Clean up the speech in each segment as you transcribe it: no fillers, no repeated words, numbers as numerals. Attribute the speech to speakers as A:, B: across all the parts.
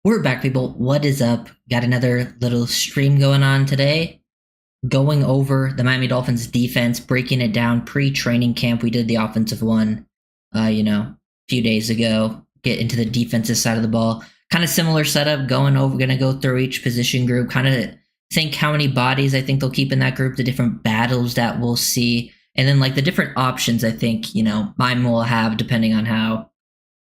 A: We're back, people. What is up? Got another little stream going on today. Going over the Miami Dolphins defense, breaking it down pre-training camp. We did the offensive one, a few days ago. Get into the defensive side of the ball. Kind of similar setup. Gonna go through each position group. Kind of think how many bodies I think they'll keep in that group. The different battles that we'll see, and then like the different options I think Miami will have depending on how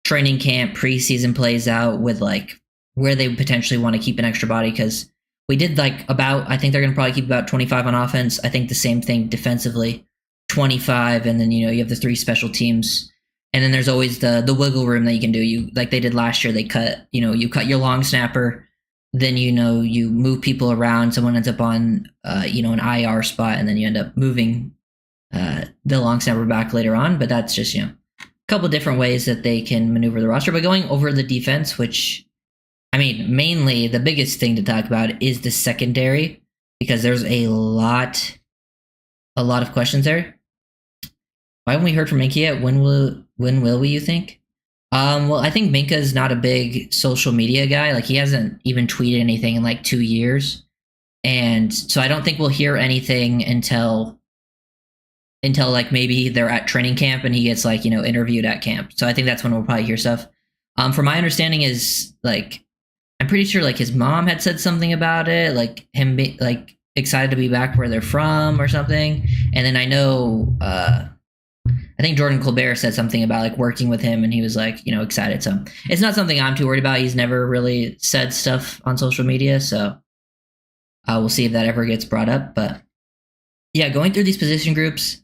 A: training camp preseason plays out with like where they potentially want to keep an extra body, because we did I think they're going to probably keep about 25 on offense. I think the same thing defensively, 25, and then you have the 3 special teams, and then there's always the wiggle room that you can do. You like they did last year. They cut you cut your long snapper, then you move people around. Someone ends up on an IR spot, and then you end up moving the long snapper back later on. But that's just a couple different ways that they can maneuver the roster. But going over the defense, which mainly the biggest thing to talk about is the secondary, because there's a lot of questions there. Why haven't we heard from Minka yet? When will we, you think? Well, I think Minka's not a big social media guy. Like, he hasn't even tweeted anything in like 2 years. And so I don't think we'll hear anything until like maybe they're at training camp and he gets interviewed at camp. So I think that's when we'll probably hear stuff. From my understanding is I'm pretty sure his mom had said something about it, like him excited to be back where they're from or something. And then I know I think Jordan Colbert said something about working with him, and he was excited. So it's not something I'm too worried about. He's never really said stuff on social media, so we'll see if that ever gets brought up. But yeah, going through these position groups,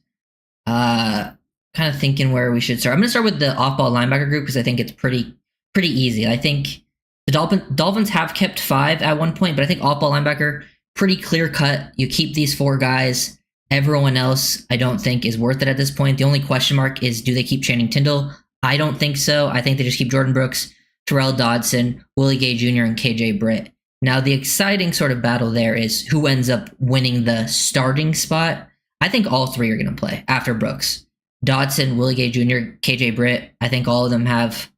A: kind of thinking where we should start. I'm going to start with the off-ball linebacker group because I think it's pretty easy. I think the Dolphins have kept 5 at one point, but I think off-ball linebacker, pretty clear cut. You keep these 4 guys. Everyone else, I don't think, is worth it at this point. The only question mark is, do they keep Channing Tindall? I don't think so. I think they just keep Jordan Brooks, Terrell Dodson, Willie Gay Jr., and KJ Britt. Now, the exciting sort of battle there is who ends up winning the starting spot. I think all 3 are going to play after Brooks. Dodson, Willie Gay Jr., KJ Britt, I think all of them have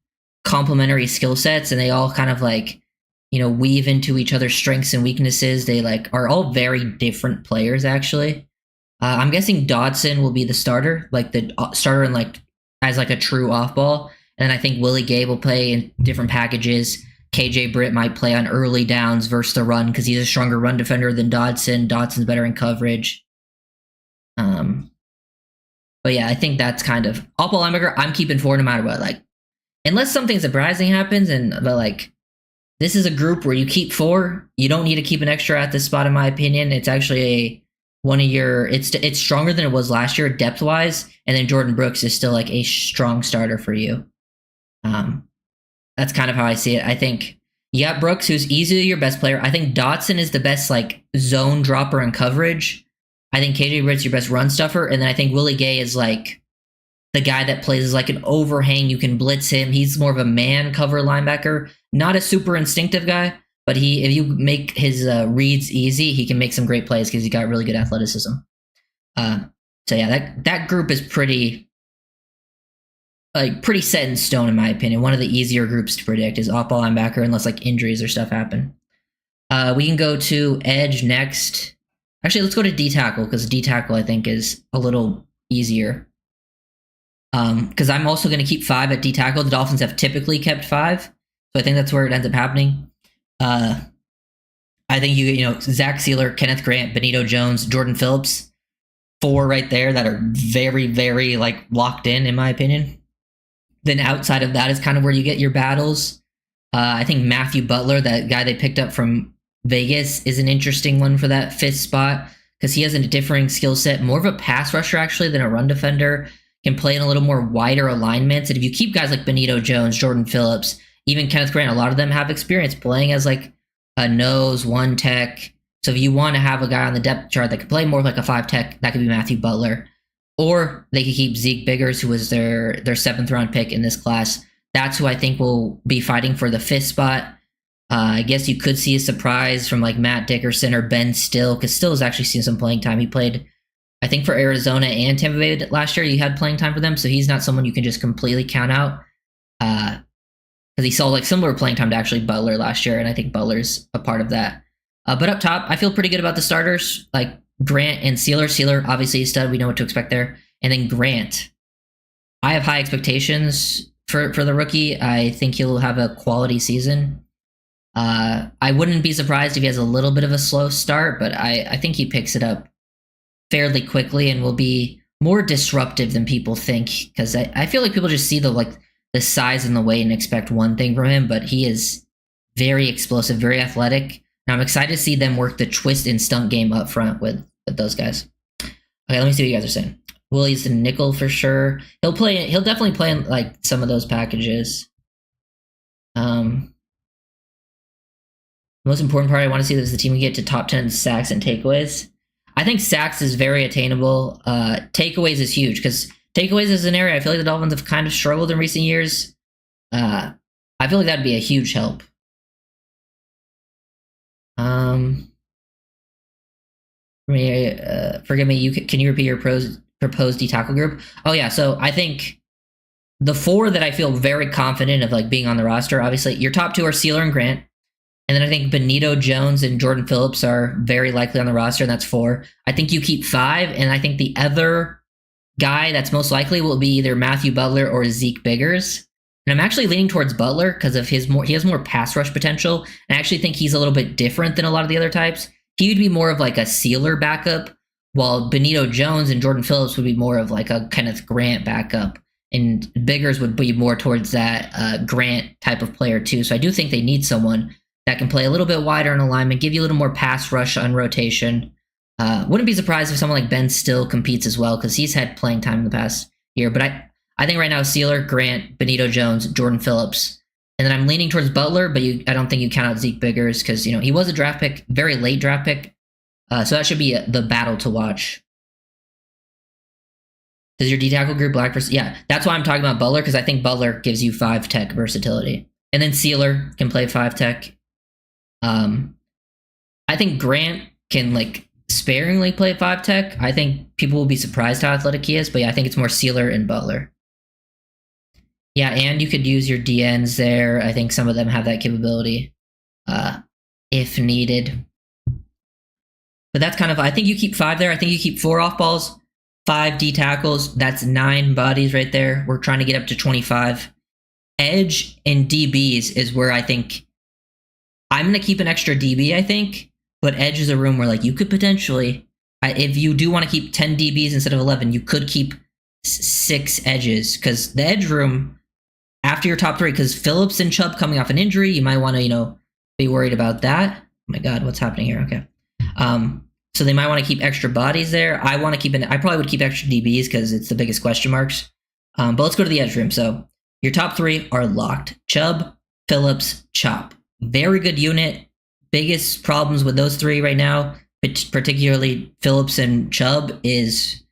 A: complementary skill sets, and they all kind of weave into each other's strengths and weaknesses. They are all very different players, actually. I'm guessing Dodson will be the starter, the starter and as a true off ball. And then I think Willie Gay will play in different packages. KJ Britt might play on early downs versus the run because he's a stronger run defender than Dodson. Dodson's better in coverage. But yeah, I think that's kind of off ball linebacker. I'm keeping 4 no matter what. Unless something surprising happens, but this is a group where you keep 4. You don't need to keep an extra at this spot, in my opinion. It's actually it's stronger than it was last year depth wise, and then Jordan Brooks is still a strong starter for you. That's kind of how I see it. I think Brooks, who's easily your best player. I think Dodson is the best zone dropper in coverage. I think KJ Britt's your best run stuffer, and then I think Willie Gay is the guy that plays as an overhang. You can blitz him. He's more of a man cover linebacker, not a super instinctive guy, but if you make his reads easy, he can make some great plays because he's got really good athleticism. So yeah, that group is pretty set in stone, in my opinion. One of the easier groups to predict is off-ball linebacker, unless injuries or stuff happen. We can go to edge next. Actually, let's go to D-tackle, because D-tackle I think is a little easier. Because I'm also going to keep 5 at D-tackle. The Dolphins have typically kept 5, so I think that's where it ends up happening. I think Zach Sealer, Kenneth Grant, Benito Jones, Jordan Phillips, 4 right there that are very, very locked in my opinion. Then outside of that is kind of where you get your battles. I think Matthew Butler, that guy they picked up from Vegas, is an interesting one for that 5th spot because he has a differing skill set, more of a pass rusher actually than a run defender. Can play in a little more wider alignments. And if you keep guys like Benito Jones, Jordan Phillips, even Kenneth Grant, a lot of them have experience playing as a nose, 1 tech. So if you want to have a guy on the depth chart that could play more like a 5 tech, that could be Matthew Butler. Or they could keep Zeke Biggers, who was their 7th round pick in this class. That's who I think will be fighting for the 5th spot. I guess you could see a surprise from Matt Dickerson or Ben Still, because Still has actually seen some playing time. He played, I think, for Arizona and Tampa Bay last year. He had playing time for them, so he's not someone you can just completely count out. because he saw like similar playing time to actually Butler last year, and I think Butler's a part of that. But up top, I feel pretty good about the starters, like Grant and Sealer. Sealer, obviously, a stud. We know what to expect there. And then Grant. I have high expectations for the rookie. I think he'll have a quality season. I wouldn't be surprised if he has a little bit of a slow start, but I think he picks it up fairly quickly and will be more disruptive than people think, because I feel like people just see the size and the weight and expect one thing from him, but he is very explosive, very athletic. And I'm excited to see them work the twist and stunt game up front with those guys. Okay, let me see what you guys are saying. Willie's a nickel for sure. He'll definitely play in like some of those packages. Most important part I want to see is the team can get to top 10 sacks and takeaways. I think sacks is very attainable. Takeaways is huge, because takeaways is an area I feel like the Dolphins have kind of struggled in recent years. I feel like that'd be a huge help. Forgive me. Can you repeat your proposed D-tackle group? Oh yeah. So I think the four that I feel very confident of like being on the roster. Obviously, your top two are Sealer and Grant, and then I think Benito Jones and Jordan Phillips are very likely on the roster, and that's 4. I think you keep 5, and I think the other guy that's most likely will be either Matthew Butler or Zeke Biggers. And I'm actually leaning towards Butler because of he has more pass rush potential. And I actually think he's a little bit different than a lot of the other types. He would be more of like a Sealer backup, while Benito Jones and Jordan Phillips would be more of like a Kenneth Grant backup. And Biggers would be more towards that Grant type of player too. So I do think they need someone that can play a little bit wider in alignment, give you a little more pass rush on rotation. Wouldn't be surprised if someone like Ben Still competes as well, because he's had playing time in the past year. But I think right now Sealer, Grant, Benito Jones, Jordan Phillips. And then I'm leaning towards Butler, but I don't think you count out Zeke Biggers, because he was a draft pick, very late draft pick. So that should be the battle to watch. Does your D-tackle group black versus... Yeah, that's why I'm talking about Butler, because I think Butler gives you 5 tech versatility. And then Sealer can play 5 tech. I think Grant can like sparingly play 5 tech. I think people will be surprised how athletic he is, but yeah, I think it's more Sealer and Butler. Yeah, and you could use your DNs there. I think some of them have that capability if needed. But that's kind of... I think you keep 5 there. I think you keep 4 off balls, 5 D tackles. That's 9 bodies right there. We're trying to get up to 25. Edge and DBs is where I think I'm going to keep an extra DB, I think. But edge is a room where like you could potentially, if you do want to keep 10 DBs instead of 11, you could keep 6 edges, because the edge room after your top 3, because Phillips and Chubb coming off an injury, you might want to be worried about that. Oh my God, what's happening here? Okay. So they might want to keep extra bodies there. I probably would keep extra DBs because it's the biggest question marks. But let's go to the edge room. So your top 3 are locked: Chubb, Phillips, Chop. Very good unit. Biggest problems with those 3 right now, particularly Phillips and Chubb, is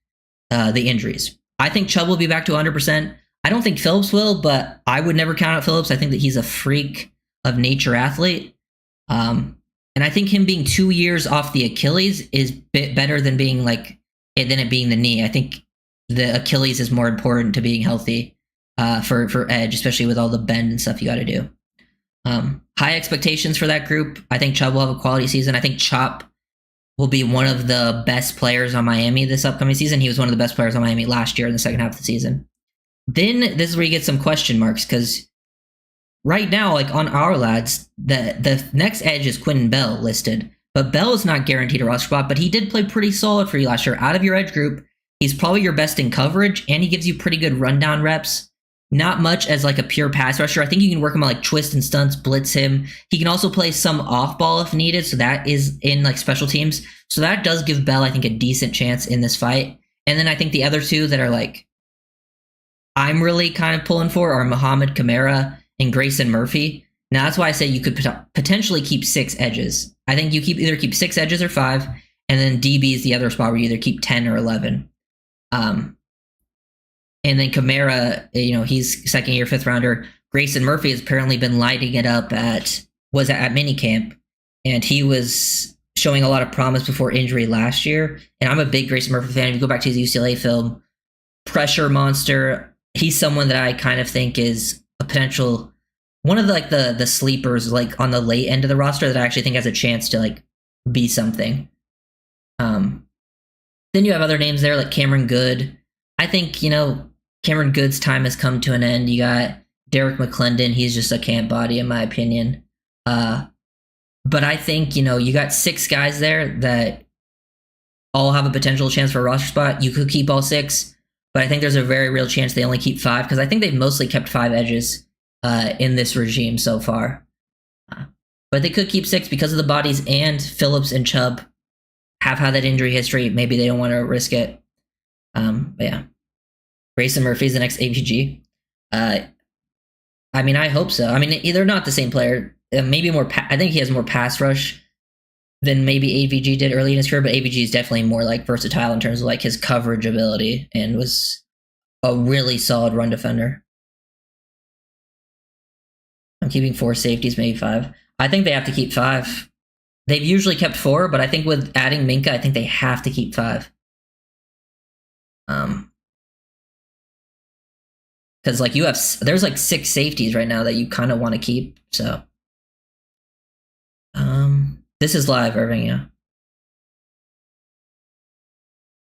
A: the injuries. I think Chubb will be back to 100%. I don't think Phillips will, but I would never count out Phillips. I think that he's a freak of nature athlete. And I think him being 2 years off the Achilles is better than it being the knee. I think the Achilles is more important to being healthy for edge, especially with all the bend and stuff you got to do. High expectations for that group. I think Chubb will have a quality season. I think Chop will be one of the best players on Miami this upcoming season. He was one of the best players on Miami last year in the second half of the season. Then this is where you get some question marks, because right now, like on our lads, the next edge is Quentin Bell listed, but Bell is not guaranteed a roster spot, but he did play pretty solid for you last year. Out of your edge group, he's probably your best in coverage, and he gives you pretty good rundown reps. Not much as like a pure pass rusher. I think you can work him on like twist and stunts, blitz him. He can also play some off ball if needed, so that is in like special teams. So that does give Bell, I think, a decent chance in this fight. And then I think the other 2 that are like I'm really kind of pulling for are Muhammad Kamara and Grayson Murphy. Now that's why I say you could potentially keep 6 edges. I think you either keep 6 edges or 5, and then DB is the other spot where you either keep 10 or 11. And then Kamara, he's 2nd year, 5th rounder. Grayson Murphy has apparently been lighting it up at minicamp, and he was showing a lot of promise before injury last year. And I'm a big Grayson Murphy fan. If you go back to his UCLA film, pressure monster. He's someone that I kind of think is a potential one of the sleepers like on the late end of the roster that I actually think has a chance to like be something. Then you have other names there like Cameron Good. I think, Cameron Good's time has come to an end. You got Derek McClendon. He's just a camp body in my opinion. But I think, you got 6 guys there that all have a potential chance for a roster spot. You could keep all 6, but I think there's a very real chance they only keep 5 because I think they've mostly kept 5 edges in this regime so far. But they could keep 6 because of the bodies, and Phillips and Chubb have had that injury history. Maybe they don't want to risk it. But yeah. Grayson Murphy's the next AVG. I hope so. They're not the same player. Maybe more. I think he has more pass rush than maybe AVG did early in his career, but AVG is definitely more like versatile in terms of like his coverage ability and was a really solid run defender. I'm keeping 4 safeties, maybe 5. I think they have to keep 5. They've usually kept 4, but I think with adding Minka, I think they have to keep 5. Because like there's like 6 safeties right now that you kind of want to keep. So, this is live, Irving. Yeah.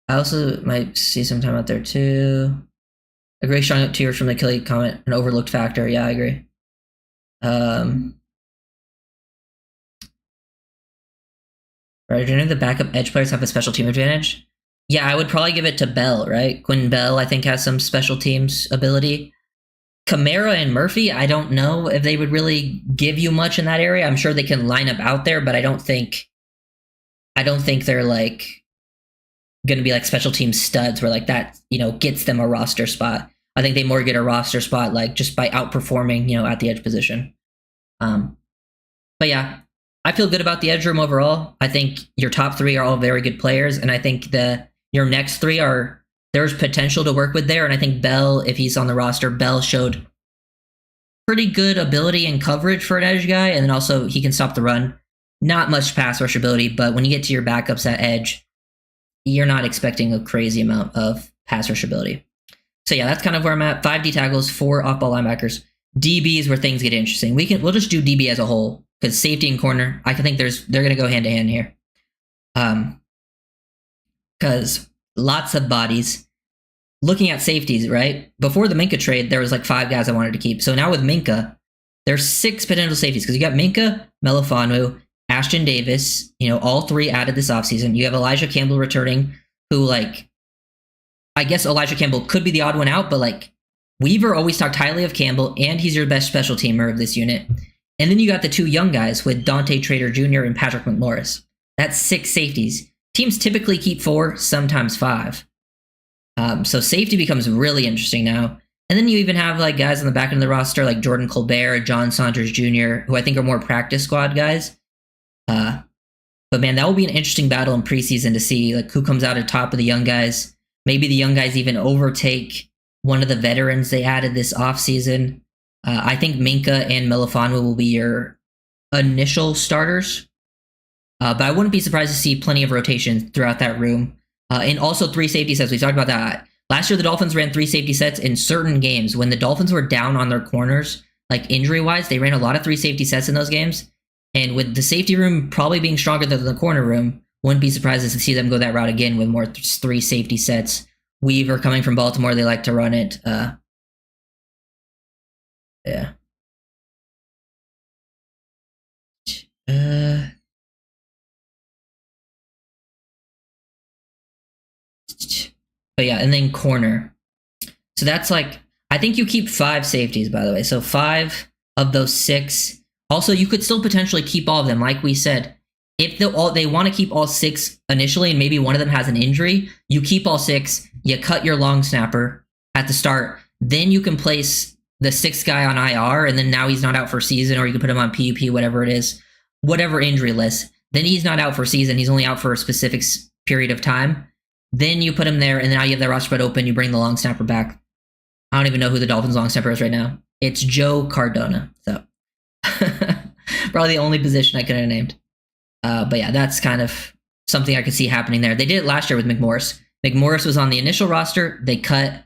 A: I also might see some time out there too. Agree, strong tears from the Kelly comment, an overlooked factor. Yeah, I agree. Right, do any of the backup edge players have a special team advantage? Yeah, I would probably give it to Bell, right? Quinn Bell, I think, has some special teams ability. Kamara and Murphy, I don't know if they would really give you much in that area. I'm sure they can line up out there, but I don't think they're like going to be like special team studs where like that, gets them a roster spot. I think they more get a roster spot like just by outperforming, at the edge position. But yeah, I feel good about the edge room overall. I think your top 3 are all very good players, and I think your next 3 there's potential to work with there. And I think Bell, if he's on the roster, Bell showed pretty good ability and coverage for an edge guy, and then also he can stop the run. Not much pass rush ability, but when you get to your backups at edge, you're not expecting a crazy amount of pass rush ability. So yeah, that's kind of where I'm at. 5 D tackles, 4 off-ball linebackers. DB is where things get interesting. We'll just do DB as a whole because safety and corner, I think they're going to go hand to hand here. Because lots of bodies. Looking at safeties, right? Before the Minka trade, there was like 5 guys I wanted to keep. So now with Minka, there's 6 potential safeties because you got Minka, Melifonwu, Ashton Davis, all 3 added this offseason. You have Elijah Campbell returning, who I guess Elijah Campbell could be the odd one out, but Weaver always talked highly of Campbell, and he's your best special teamer of this unit. And then you got the 2 young guys with Dante Trader Jr. and Patrick McMorris. That's 6 safeties. Teams typically keep 4, sometimes 5. So safety becomes really interesting now. And then you even have guys on the back end of the roster like Jordan Colbert, John Saunders Jr., who I think are more practice squad guys. But man, that will be an interesting battle in preseason to see who comes out at top of the young guys. Maybe the young guys even overtake one of the veterans they added this offseason. I think Minka and Melifonwu will be your initial starters. But I wouldn't be surprised to see plenty of rotation throughout that room. And also 3 safety sets. We talked about that. Last year, the Dolphins ran 3 safety sets in certain games. When the Dolphins were down on their corners, injury-wise, they ran a lot of 3 safety sets in those games. And with the safety room probably being stronger than the corner room, wouldn't be surprised to see them go that route again with more 3 safety sets. Weaver coming from Baltimore, they like to run it. Yeah. But yeah, and then corner. So that's I think you keep 5 safeties, by the way. So 5 of those 6. Also, you could still potentially keep all of them. Like we said, if they want to keep all 6 initially and maybe one of them has an injury, you keep all 6, you cut your long snapper at the start, then you can place the 6th guy on IR, and then now he's not out for season, or you can put him on PUP, whatever it is, whatever injury list. Then he's not out for season. He's only out for a specific period of time. Then you put him there, and now you have that roster spot open. You bring the long snapper back. I don't even know who the Dolphins long snapper is right now. It's Joe Cardona. So probably the only position I could have named. But yeah, that's kind of something I could see happening there. They did it last year with McMorris. McMorris was on the initial roster. They cut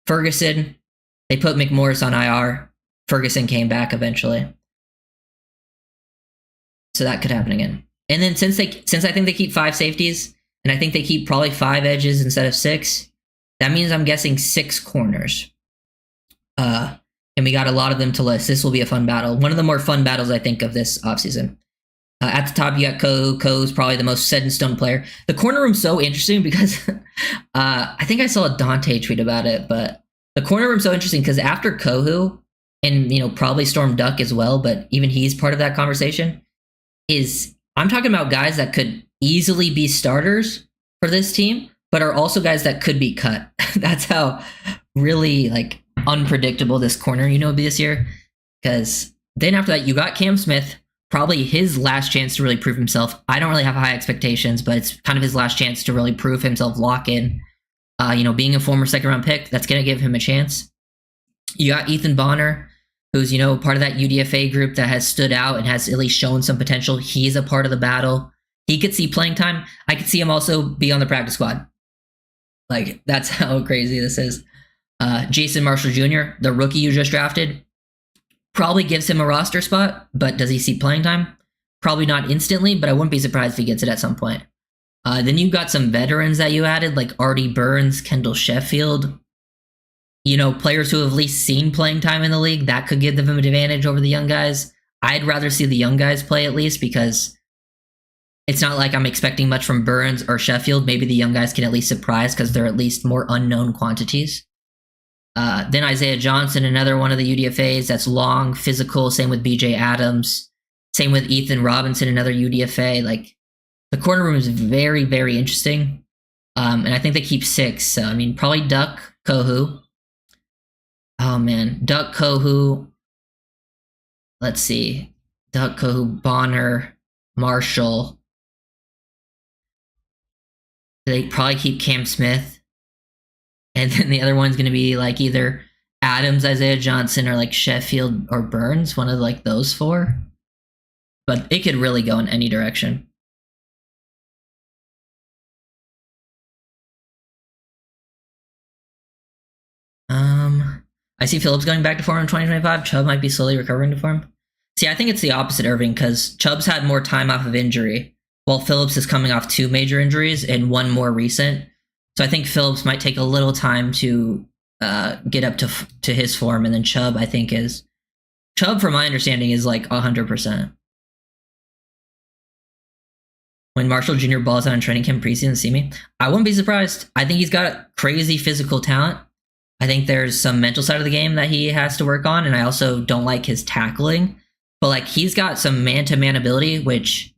A: Ferguson. They put McMorris on IR. Ferguson came back eventually. So that could happen again. And then since I think they keep 5 safeties, and I think they keep probably 5 edges instead of 6, that means I'm guessing 6 corners. And we got a lot of them to list. This will be a fun battle. One of the more fun battles, I think, of this offseason. At the top, you got Kohu. Kohu's probably the most set-in-stone player. The corner room's so interesting because I think I saw a Dante tweet about it, but the corner room's so interesting because after Kohu, and probably Storm Duck as well, but even he's part of that conversation, I'm talking about guys that could easily be starters for this team, but are also guys that could be cut. That's how really unpredictable this corner will be this year. Because then after that, you got Cam Smith, probably his last chance to really prove himself. I don't really have high expectations, but it's kind of his last chance to really prove himself, lock in. Being a former second-round pick, that's going to give him a chance. You got Ethan Bonner, who's, part of that UDFA group that has stood out and has at least shown some potential. He's a part of the battle. He could see playing time. I could see him also be on the practice squad. That's how crazy this is. Jason Marshall Jr., the rookie you just drafted, probably gives him a roster spot, but does he see playing time? Probably not instantly, but I wouldn't be surprised if he gets it at some point. Then you got some veterans that you added, like Artie Burns, Kendall Sheffield. Players who have at least seen playing time in the league, that could give them an advantage over the young guys. I'd rather see the young guys play at least because it's not like I'm expecting much from Burns or Sheffield. Maybe the young guys can at least surprise because they're at least more unknown quantities. Then Isaiah Johnson, another one of the UDFAs that's long, physical. Same with BJ Adams. Same with Ethan Robinson, another UDFA. The corner room is very, very interesting. And I think they keep 6. So, probably Duck, Kohu. Oh, man. Duck, Kohu. Let's see. Duck, Kohu, Bonner, Marshall. They probably keep Cam Smith. And then the other one's going to be either Adams, Isaiah Johnson, or Sheffield or Burns, one of those 4. But it could really go in any direction. I see Phillips going back to form in 2025. Chubb might be slowly recovering to form. See, I think it's the opposite, Irving, because Chubb's had more time off of injury, while Phillips is coming off 2 major injuries and 1 more recent. So I think Phillips might take a little time to get up to his form, and then Chubb, from my understanding, is 100%. When Marshall Jr. balls out in training camp preseason, see me, I wouldn't be surprised. I think he's got crazy physical talent. I think there's some mental side of the game that he has to work on, and I also don't like his tackling. But he's got some man-to-man ability, which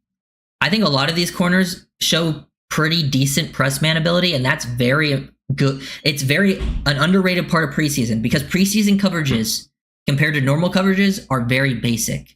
A: I think a lot of these corners show pretty decent press man ability, and that's very good. It's an underrated part of preseason because preseason coverages compared to normal coverages are very basic.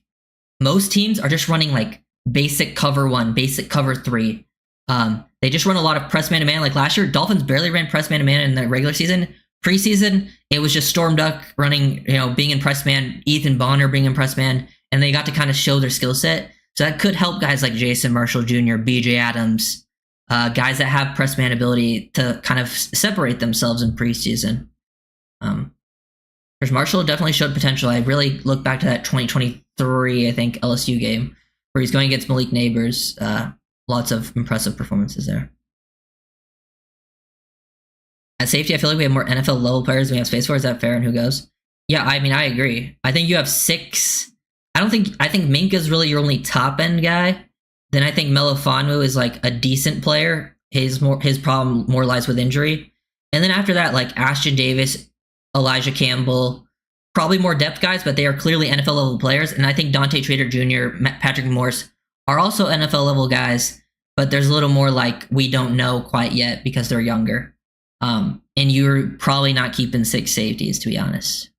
A: Most teams are just running basic cover 1, basic cover 3. They just run a lot of press man to man. Last year, Dolphins barely ran press man to man in the regular season. Preseason, it was just Storm Duck running, being in press man, Ethan Bonner being in press man, and they got to kind of show their skill set. So that could help guys like Jason Marshall Jr., BJ Adams, guys that have press man ability to kind of separate themselves in preseason. Because Marshall definitely showed potential. I really look back to that 2023, I think, LSU game where he's going against Malik Neighbors. Lots of impressive performances there. At safety, I feel like we have more NFL level players than we have space for. Is that fair? And who goes? Yeah, I agree. I think you have 6. I think Minka's really your only top end guy. Then I think Melifonwu is a decent player. His problem more lies with injury. And then after that, Ashton Davis, Elijah Campbell, probably more depth guys, but they are clearly NFL level players. And I think Dante Trader Jr., Patrick Morse are also NFL level guys, but there's a little more we don't know quite yet because they're younger. And you're probably not keeping 6 safeties, to be honest.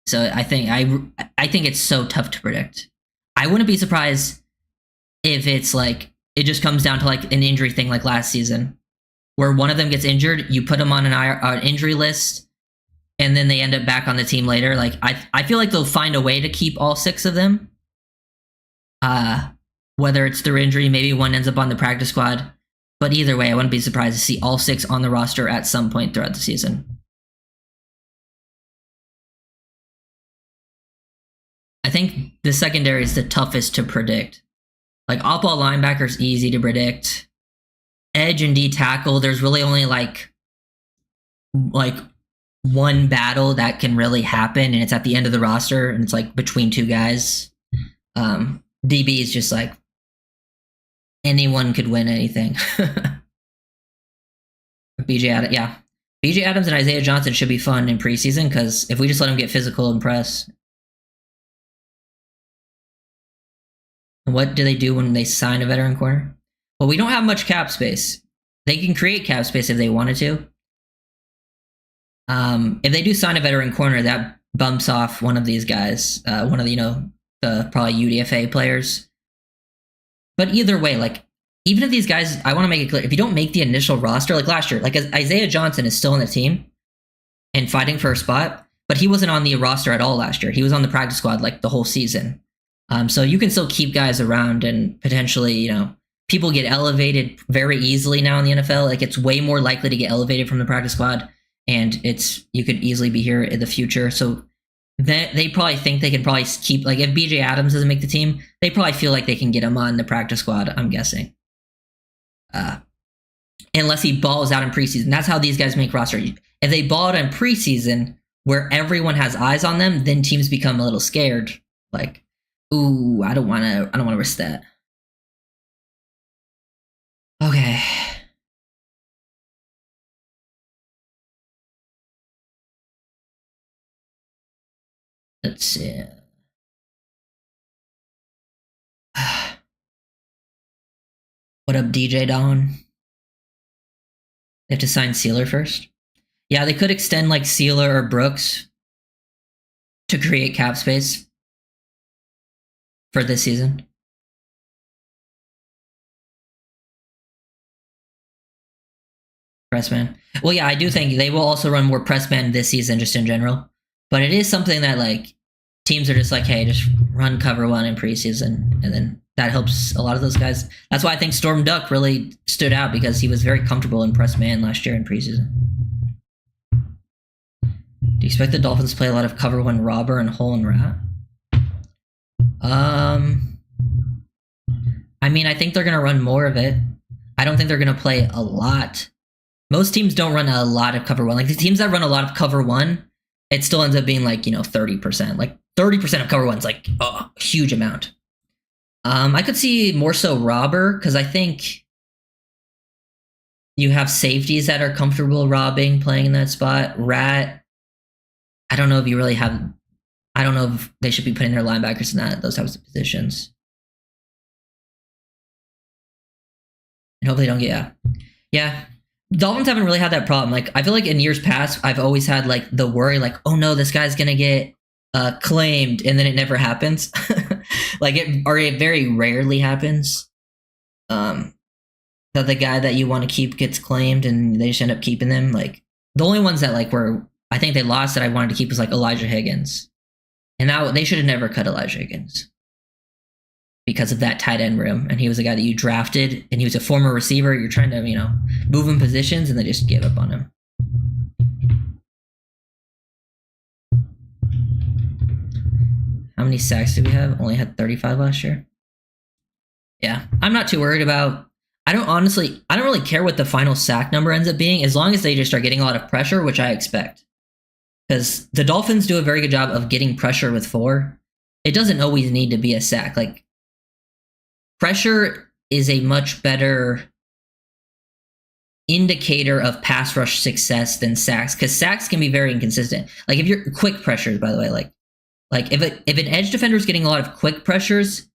A: So I think it's so tough to predict. I wouldn't be surprised if it's it just comes down to an injury thing like last season, where one of them gets injured, you put them on an injury list, and then they end up back on the team later. I feel like they'll find a way to keep all 6 of them. Whether it's through injury, maybe one ends up on the practice squad. But either way, I wouldn't be surprised to see all 6 on the roster at some point throughout the season. think the secondary is the toughest to predict. Like off-ball linebacker is easy to predict. Edge and D tackle, there's really only like one battle that can really happen, and it's at the end of the roster, and it's like between two guys. DB is just like anyone could win anything. BJ Adams and Isaiah Johnson should be fun in preseason because if we just let them get physical and press. And what do they do when they sign a veteran corner? Well, we don't have much cap space. They can create cap space if they wanted to. If they do sign a veteran corner, that bumps off one of these guys, one of the, the probably UDFA players. But either way, like, even if these guys, I want to make it clear, if you don't make the initial roster, like last year, like Isaiah Johnson is still on the team and fighting for a spot, but he wasn't on the roster at all last year. He was on the practice squad like the whole season. So you can still keep guys around and potentially, people get elevated very easily now in the NFL. Like it's way more likely to get elevated from the practice squad, and you could easily be here in the future. So they probably think they can probably keep, like if BJ Adams doesn't make the team, they probably feel like they can get him on the practice squad, I'm guessing. Unless he balls out in preseason. That's how these guys make roster. If they ball out in preseason where everyone has eyes on them, then teams become a little scared. Like, ooh, I don't want to risk that. Okay. Let's see. What up, DJ Don? They have to sign Sealer first. Yeah, they could extend like Sealer or Brooks to create cap space for this season. Pressman. Well, yeah, I do think they will also run more pressman this season, just in general. But it is something that like teams are just like, hey, just run cover one in preseason, and then that helps a lot of those guys. That's why I think Storm Duck really stood out, because he was very comfortable in press man last year in preseason. Do you expect the Dolphins to play a lot of cover one robber and hole and rat? I mean, I think they're going to run more of it. I don't think they're going to play a lot. Most teams don't run a lot of cover one. Like the teams that run a lot of cover one, it still ends up being like, 30%. Like 30% of cover one's like a huge amount. I could see more so robber, because I think you have safeties that are comfortable robbing, playing in that spot. Rat, I don't know if you really have, I don't know if they should be putting their linebackers in those types of positions. And hopefully they don't get, yeah. Dolphins haven't really had that problem. Like, I feel like in years past, I've always had like the worry, like, oh no, this guy's gonna get claimed, and then it never happens. Like it very rarely happens. That the guy that you want to keep gets claimed, and they just end up keeping them. Like the only ones that like were, I think they lost that I wanted to keep was like Elijah Higgins, and now they should have never cut Elijah Higgins because of that tight end room. And he was a guy that you drafted, and he was a former receiver. You're trying to move him positions, and they just gave up on him. How many sacks did we have? Only had 35 last year. Yeah, I'm not too worried about. I don't really care what the final sack number ends up being, as long as they just start getting a lot of pressure, which I expect. Because the Dolphins do a very good job of getting pressure with 4. It doesn't always need to be a sack. Like, pressure is a much better indicator of pass rush success than sacks, because sacks can be very inconsistent. Like if you're quick pressures, by the way, like if an edge defender is getting a lot of quick pressures,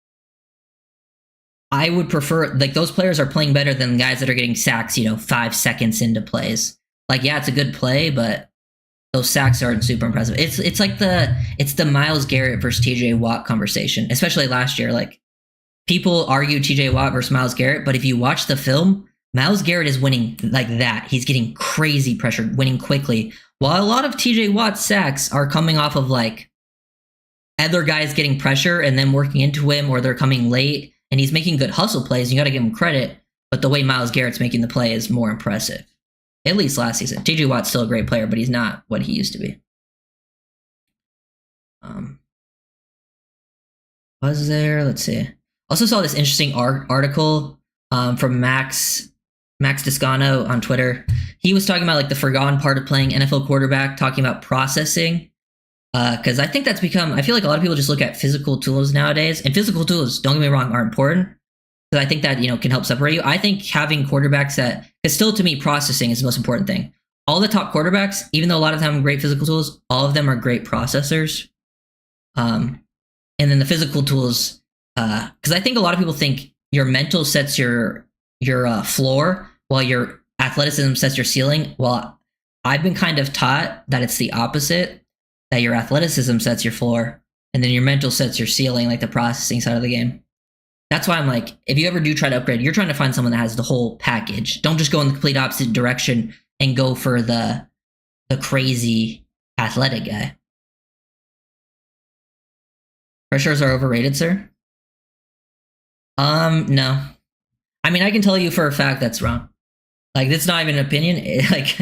A: I would prefer, like, those players are playing better than guys that are getting sacks, 5 seconds into plays. Like, yeah, it's a good play, but those sacks aren't super impressive. It's like the Myles Garrett versus TJ Watt conversation, especially last year. Like, people argue TJ Watt versus Myles Garrett, but if you watch the film, Myles Garrett is winning like that. He's getting crazy pressure, winning quickly, while a lot of TJ Watt's sacks are coming off of like other guys getting pressure and then working into him, or they're coming late, and he's making good hustle plays. You got to give him credit, but the way Myles Garrett's making the play is more impressive. At least last season. TJ Watt's still a great player, but he's not what he used to be. Was there? Let's see. Also saw this interesting article from Max Discano on Twitter. He was talking about like the forgotten part of playing NFL quarterback, talking about processing. Because I think that's become, I feel like a lot of people just look at physical tools nowadays, and physical tools, don't get me wrong, are important. Because I think that, can help separate you. I think having quarterbacks that, because still to me, processing is the most important thing. All the top quarterbacks, even though a lot of them have great physical tools, all of them are great processors. And then the physical tools, because I think a lot of people think your mental sets your floor, while your athleticism sets your ceiling. Well, I've been kind of taught that it's the opposite, that your athleticism sets your floor, and then your mental sets your ceiling, like the processing side of the game. That's why I'm like, if you ever do try to upgrade, you're trying to find someone that has the whole package. Don't just go in the complete opposite direction and go for the crazy athletic guy. Pressures are overrated, sir? No. I mean, I can tell you for a fact that's wrong. Like, that's not even an opinion. Like,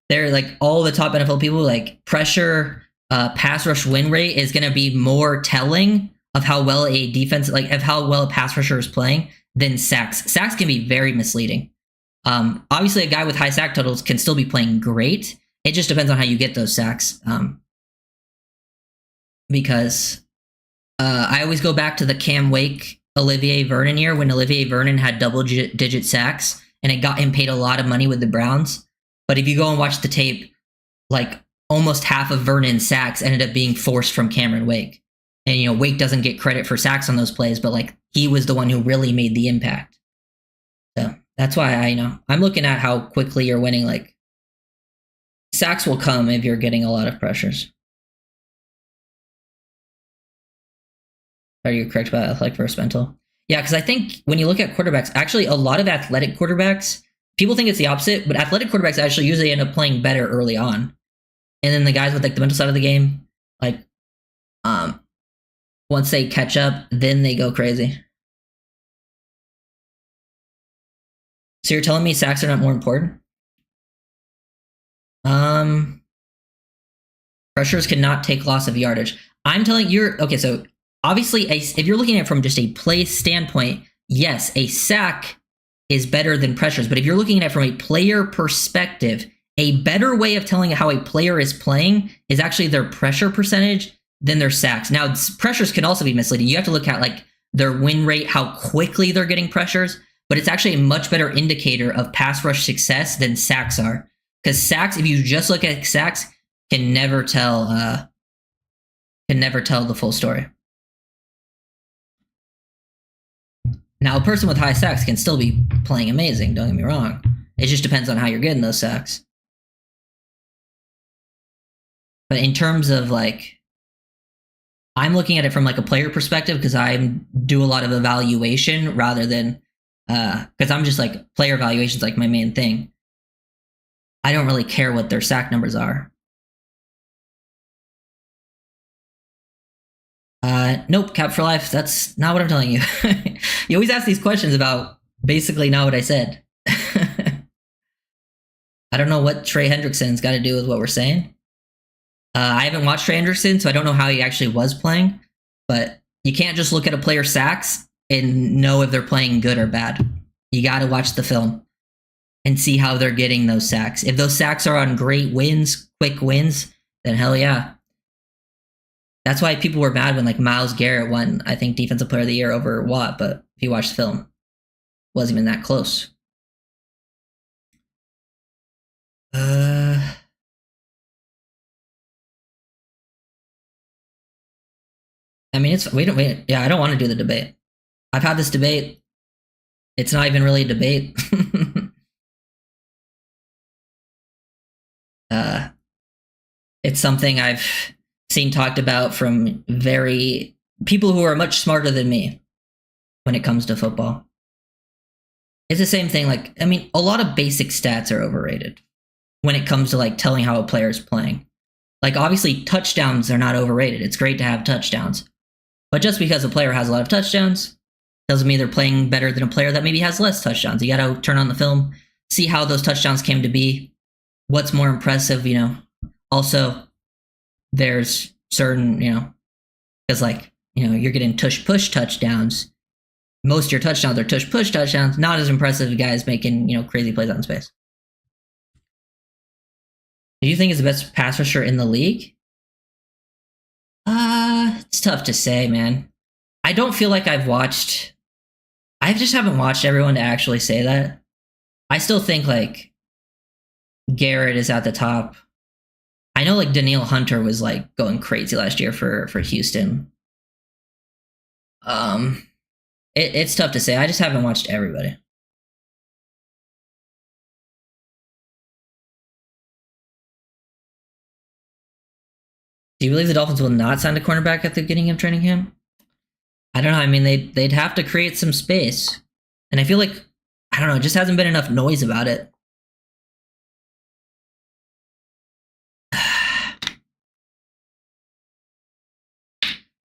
A: they're like all the top NFL people, like pressure, pass rush win rate is going to be more telling of how well a defense, like of how well a pass rusher is playing than sacks. Sacks can be very misleading. Obviously, a guy with high sack totals can still be playing great. It just depends on how you get those sacks. Because I always go back to the Cam Wake, Olivier Vernon year when Olivier Vernon had double-digit sacks, and it got him paid a lot of money with the Browns. But if you go and watch the tape, like almost half of Vernon's sacks ended up being forced from Cameron Wake. And, Wake doesn't get credit for sacks on those plays, but like he was the one who really made the impact. So that's why I'm looking at how quickly you're winning. Like, sacks will come if you're getting a lot of pressures. Are you correct about athletic versus mental? Yeah, because I think when you look at quarterbacks, actually a lot of athletic quarterbacks, people think it's the opposite, but athletic quarterbacks actually usually end up playing better early on. And then the guys with like the mental side of the game, like once they catch up, then they go crazy. So you're telling me sacks are not more important? Pressures cannot take loss of yardage. I'm telling you, okay, so obviously, if you're looking at it from just a play standpoint, yes, a sack is better than pressures. But if you're looking at it from a player perspective, a better way of telling how a player is playing is actually their pressure percentage than their sacks. Now, pressures can also be misleading. You have to look at like their win rate, how quickly they're getting pressures, but it's actually a much better indicator of pass rush success than sacks are. Because sacks, if you just look at sacks, can never tell the full story. Now, a person with high sacks can still be playing amazing, don't get me wrong. It just depends on how you're getting those sacks. But in terms of like, I'm looking at it from like a player perspective because I do a lot of evaluation rather than, because I'm just like, player evaluation is like my main thing. I don't really care what their sack numbers are. Nope, cap for life. That's not what I'm telling you. You always ask these questions about basically not what I said. I don't know what Trey Hendrickson's got to do with what we're saying. I haven't watched Trey Hendrickson, so I don't know how he actually was playing. But you can't just look at a player's sacks and know if they're playing good or bad. You got to watch the film and see how they're getting those sacks. If those sacks are on great wins, quick wins, then hell yeah. That's why people were mad when like Myles Garrett won, I think, Defensive Player of the Year over Watt. But if you watch the film, it wasn't even that close. I mean, yeah, I don't want to do the debate. I've had this debate. It's not even really a debate. It's something I've seen talked about from people who are much smarter than me when it comes to football. It's the same thing. Like, I mean, a lot of basic stats are overrated when it comes to like telling how a player is playing. Like, obviously, touchdowns are not overrated. It's great to have touchdowns. But just because a player has a lot of touchdowns doesn't mean they're playing better than a player that maybe has less touchdowns. You got to turn on the film, see how those touchdowns came to be, what's more impressive, Also, there's certain, because like you're getting tush-push touchdowns. Most of your touchdowns are tush-push touchdowns. Not as impressive guys making, crazy plays out in space. Do you think is the best pass rusher in the league? It's tough to say, man. I don't feel like I just haven't watched everyone to actually say that. I still think like Garrett is at the top. I know like Danielle Hunter was like going crazy last year for Houston. It's tough to say. I just haven't watched everybody. Do you believe the Dolphins will not sign a cornerback at the beginning of training camp? I don't know. I mean, they'd have to create some space. And I feel like, I don't know, it just hasn't been enough noise about it.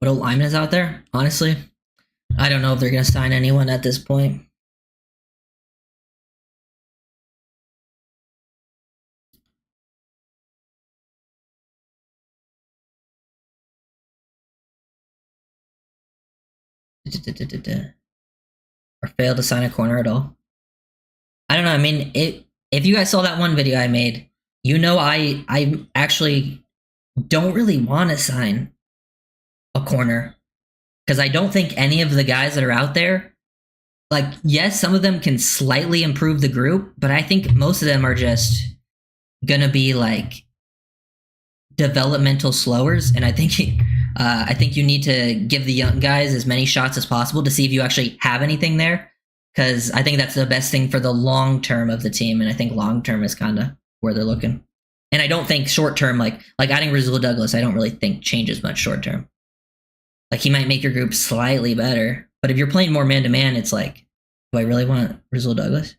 A: What old lineman is out there? Honestly, I don't know if they're going to sign anyone at this point. Or fail to sign a corner at all. I don't know. I mean, if you guys saw that one video I made, I actually don't really want to sign a corner because I don't think any of the guys that are out there, like, yes, some of them can slightly improve the group, but I think most of them are just gonna be like developmental slowers, and I think you need to give the young guys as many shots as possible to see if you actually have anything there, because I think that's the best thing for the long term of the team, and I think long term is kind of where they're looking. And I don't think short term, like adding Rasul Douglas, I don't really think changes much short term. Like, he might make your group slightly better, but if you're playing more man to man, it's like, do I really want Rasul Douglas?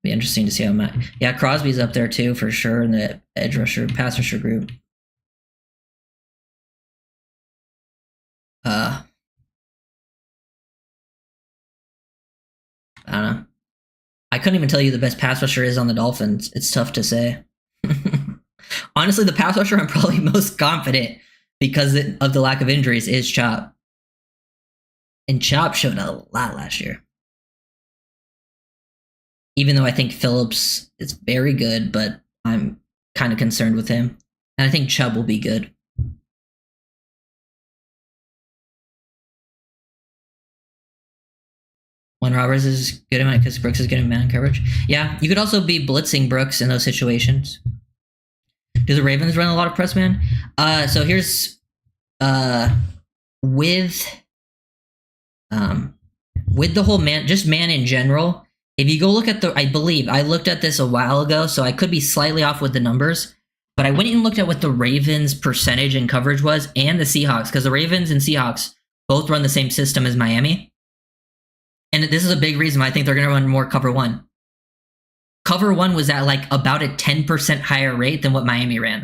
A: Be interesting to see how Matt. Yeah, Crosby's up there too for sure in the edge rusher, pass rusher group. I don't know. I couldn't even tell you the best pass rusher is on the Dolphins. It's tough to say. Honestly, the pass rusher I'm probably most confident because of the lack of injuries is Chop. And Chop showed a lot last year. Even though I think Phillips is very good, but I'm kind of concerned with him. And I think Chubb will be good. When Roberts is good at it because Brooks is good in man coverage. Yeah, you could also be blitzing Brooks in those situations. Do the Ravens run a lot of press man? So here's with the whole man, just man in general. If you go look at I believe I looked at this a while ago, so I could be slightly off with the numbers, but I went and looked at what the Ravens percentage and coverage was, and the Seahawks, because the Ravens and Seahawks both run the same system as Miami. And this is a big reason why I think they're going to run more cover one. Cover one was at like about a 10% higher rate than what Miami ran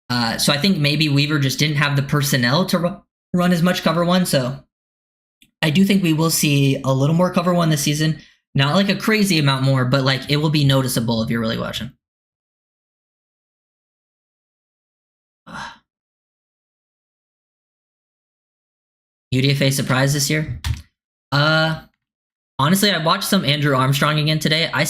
A: then. So I think maybe Weaver just didn't have the personnel to run as much cover one. So I do think we will see a little more cover one this season. Not like a crazy amount more, but like it will be noticeable if you're really watching. UDFA surprise this year? Honestly, I watched some Andrew Armstrong again today. I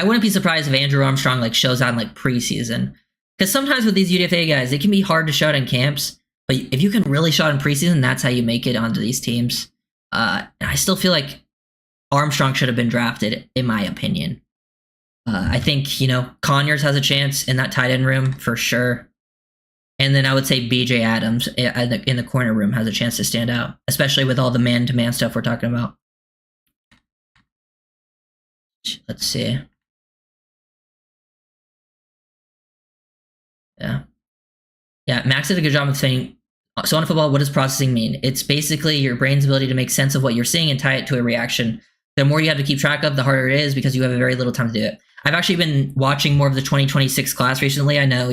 A: wouldn't be surprised if Andrew Armstrong like shows out in like preseason. Because sometimes with these UDFA guys, it can be hard to shout in camps. But if you can really shout in preseason, that's how you make it onto these teams. And I still feel like Armstrong should have been drafted, in my opinion. I think, Conyers has a chance in that tight end room for sure. And then I would say BJ Adams in the corner room has a chance to stand out, especially with all the man-to-man stuff we're talking about. Let's see. Yeah. Yeah, Max did a good job of saying, so on football, what does processing mean? It's basically your brain's ability to make sense of what you're seeing and tie it to a reaction. The more you have to keep track of, the harder it is because you have a very little time to do it. I've actually been watching more of the 2026 class recently. I know,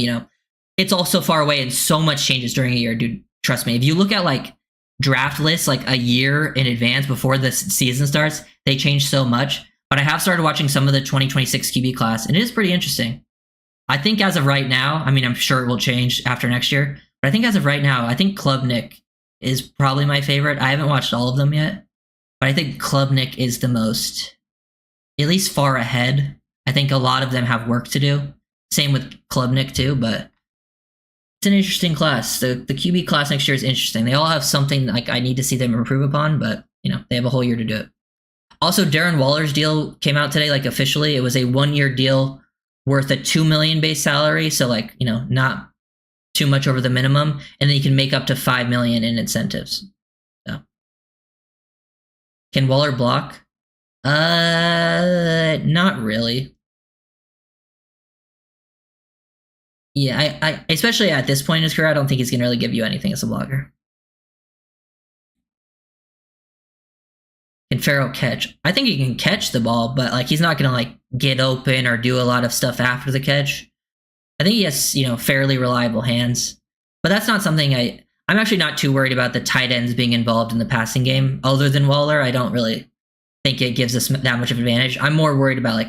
A: it's all so far away and so much changes during a year, dude. Trust me. If you look at like draft lists like a year in advance before the season starts. They change so much. But I have started watching some of the 2026 QB class, and it is pretty interesting. I think as of right now, I mean, I'm sure it will change after next year, but I think as of right now, I think Klubnik is probably my favorite. I haven't watched all of them yet, but I think Klubnik is the most, at least far ahead. I think a lot of them have work to do. Same with Klubnik too, but it's an interesting class. The QB class next year is interesting. They all have something like I need to see them improve upon, but they have a whole year to do it. Also, Darren Waller's deal came out today, like officially. It was a 1-year deal worth a $2 million base salary, so like not too much over the minimum, and then you can make up to $5 million in incentives. So, can Waller block? Not really. Yeah, I especially at this point in his career, I don't think he's gonna really give you anything as a blocker. Can Farrell catch? I think he can catch the ball, but like he's not gonna like get open or do a lot of stuff after the catch. I think he has fairly reliable hands, but that's not something I'm actually not too worried about the tight ends being involved in the passing game. Other than Waller, I don't really think it gives us that much of an advantage. I'm more worried about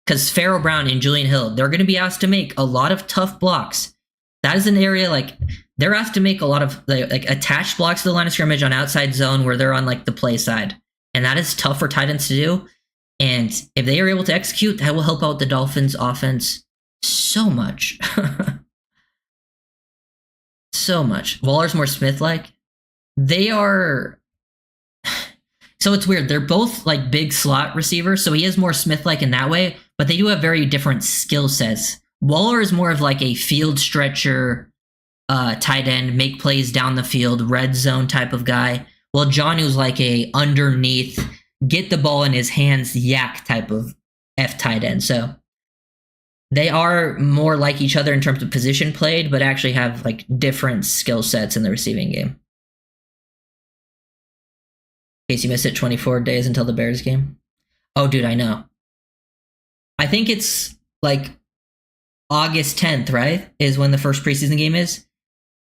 A: because Pharaoh Brown and Julian Hill, they're going to be asked to make a lot of tough blocks. That is an area they're asked to make a lot of like attached blocks to the line of scrimmage on outside zone where they're on like the play side. And that is tough for tight ends to do. And if they are able to execute, that will help out the Dolphins offense so much. So much. Waller's more Smith-like. They are... So it's weird. They're both like big slot receivers, so he is more Smith-like in that way, but they do have very different skill sets. Waller is more of like a field stretcher, tight end, make plays down the field, red zone type of guy. Well, Jonnu's like a underneath, get the ball in his hands, yak type of F tight end. So they are more like each other in terms of position played, but actually have like different skill sets in the receiving game. In case you missed it, 24 days until the Bears game. Oh, dude, I know. I think it's like August 10th, right? Is when the first preseason game is.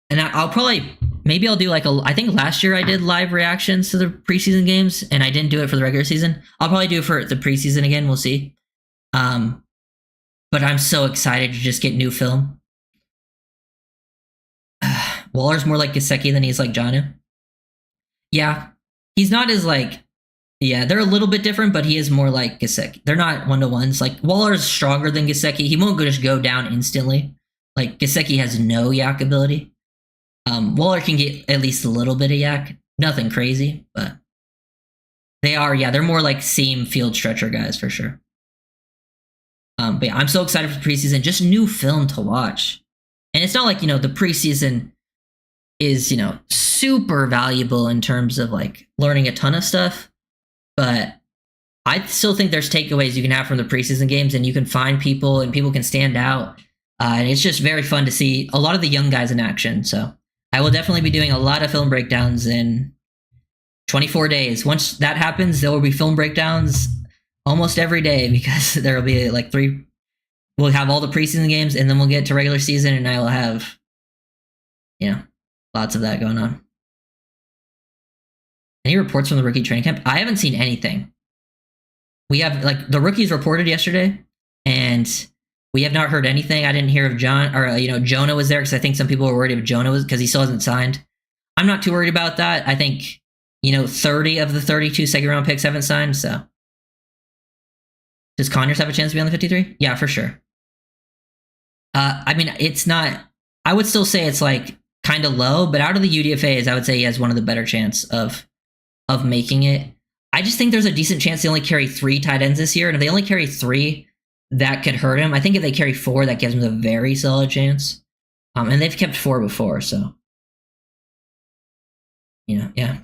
A: And I'll probably... Maybe I'll do I think last year I did live reactions to the preseason games, and I didn't do it for the regular season. I'll probably do it for the preseason again. We'll see. But I'm so excited to just get new film. Waller's more like Gesicki than he's like Jonnu. Yeah. He's not as they're a little bit different, but he is more like Gesicki. They're not one-to-ones. Like, Waller's stronger than Gesicki. He won't just go down instantly. Like, Gesicki has no yak ability. Waller can get at least a little bit of yak. Nothing crazy, but they're more like seam field stretcher guys for sure. But yeah, I'm so excited for the preseason. Just new film to watch. And it's not like, the preseason is, super valuable in terms of like learning a ton of stuff. But I still think there's takeaways you can have from the preseason games, and you can find people and people can stand out. And it's just very fun to see a lot of the young guys in action. So I will definitely be doing a lot of film breakdowns in 24 days. Once that happens, there will be film breakdowns almost every day, because there will be like 3. We'll have all the preseason games, and then we'll get to regular season, and I will have, lots of that going on. Any reports from the rookie training camp? I haven't seen anything. We have the rookies reported yesterday, and we have not heard anything. I didn't hear of Jonah was there, because I think some people were worried if Jonah was, because he still hasn't signed. I'm not too worried about that. I think, 30 of the 32 second round picks haven't signed. So does Conyers have a chance to be on the 53? Yeah, for sure. I mean, it's not, I would still say it's kind of low, but out of the UDFAs, I would say he has one of the better chance of making it. I just think there's a decent chance they only carry 3 tight ends this year. And if they only carry 3, that could hurt him. I think if they carry 4, that gives him a very solid chance. And they've kept 4 before, so. Yeah.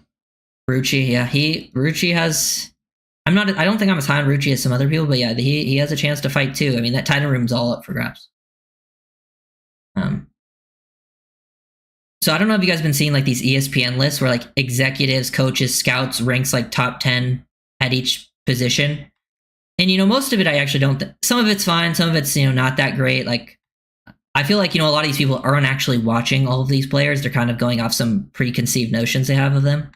A: Rucci, yeah. Rucci has... I don't think I'm as high on Rucci as some other people, but yeah, he has a chance to fight too. I mean, that tight end room's all up for grabs. So I don't know if you guys have been seeing these ESPN lists where executives, coaches, scouts ranks top 10 at each position. And most of it I actually don't some of it's fine, some of it's not that great. I feel like, a lot of these people aren't actually watching all of these players. They're kind of going off some preconceived notions they have of them.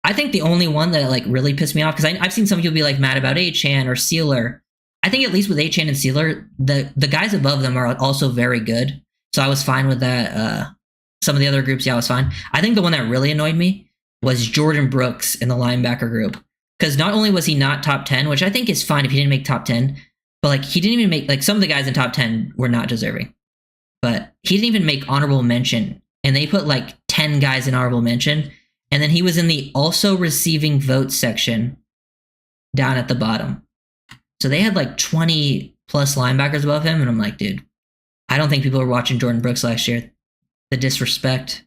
A: I think the only one that like really pissed me off, because I've seen some people be like mad about Achane or Sealer. I think at least with Achane and Sealer, the guys above them are also very good. So I was fine with that. Some of the other groups, yeah, I was fine. I think the one that really annoyed me was Jordan Brooks in the linebacker group. Because not only was he not top 10, which I think is fine if he didn't make top 10, but like he didn't even make, like some of the guys in top 10 were not deserving. But he didn't even make honorable mention. And they put like 10 guys in honorable mention. And then he was in the also receiving votes section down at the bottom. So they had like 20 plus linebackers above him. And I'm like, dude, I don't think people were watching Jordan Brooks last year. The disrespect.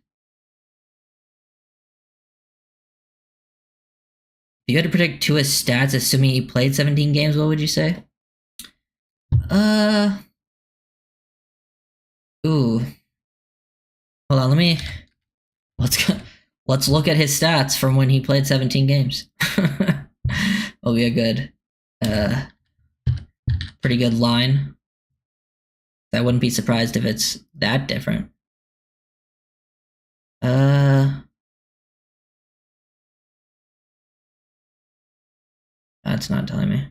A: If you had to predict Tua's stats, assuming he played 17 games, what would you say? Ooh. Hold on, let's look at his stats from when he played 17 games. Will be a good, pretty good line. I wouldn't be surprised if it's that different. That's not telling me.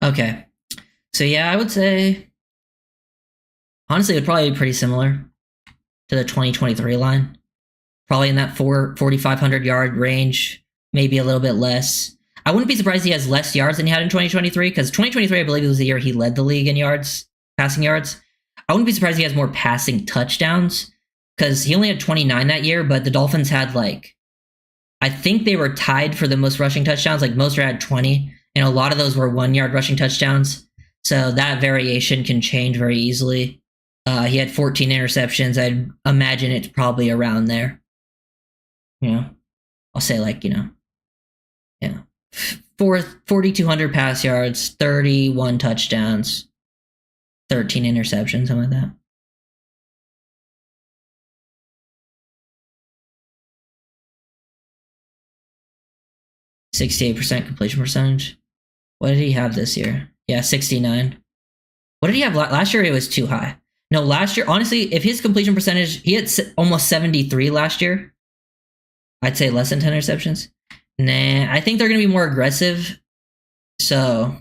A: Okay. So yeah, I would say, honestly, it would probably be pretty similar to the 2023 line. Probably in that 4,500 yard range, maybe a little bit less. I wouldn't be surprised he has less yards than he had in 2023, because 2023, I believe, was the year he led the league in yards, passing yards. I wouldn't be surprised he has more passing touchdowns, because he only had 29 that year, but the Dolphins had like, I think they were tied for the most rushing touchdowns. Like Moser had 20, and a lot of those were 1 yard rushing touchdowns. So that variation can change very easily. He had 14 interceptions. I'd imagine it's probably around there. I'll say like, 4,200 pass yards, 31 touchdowns, 13 interceptions, something like that. %68 completion percentage. What did he have this year? Yeah, 69. What did he have last year? It was too high. No, last year, honestly, if his completion percentage, he had almost 73 last year. I'd say less than 10 interceptions. Nah, I think they're going to be more aggressive. So,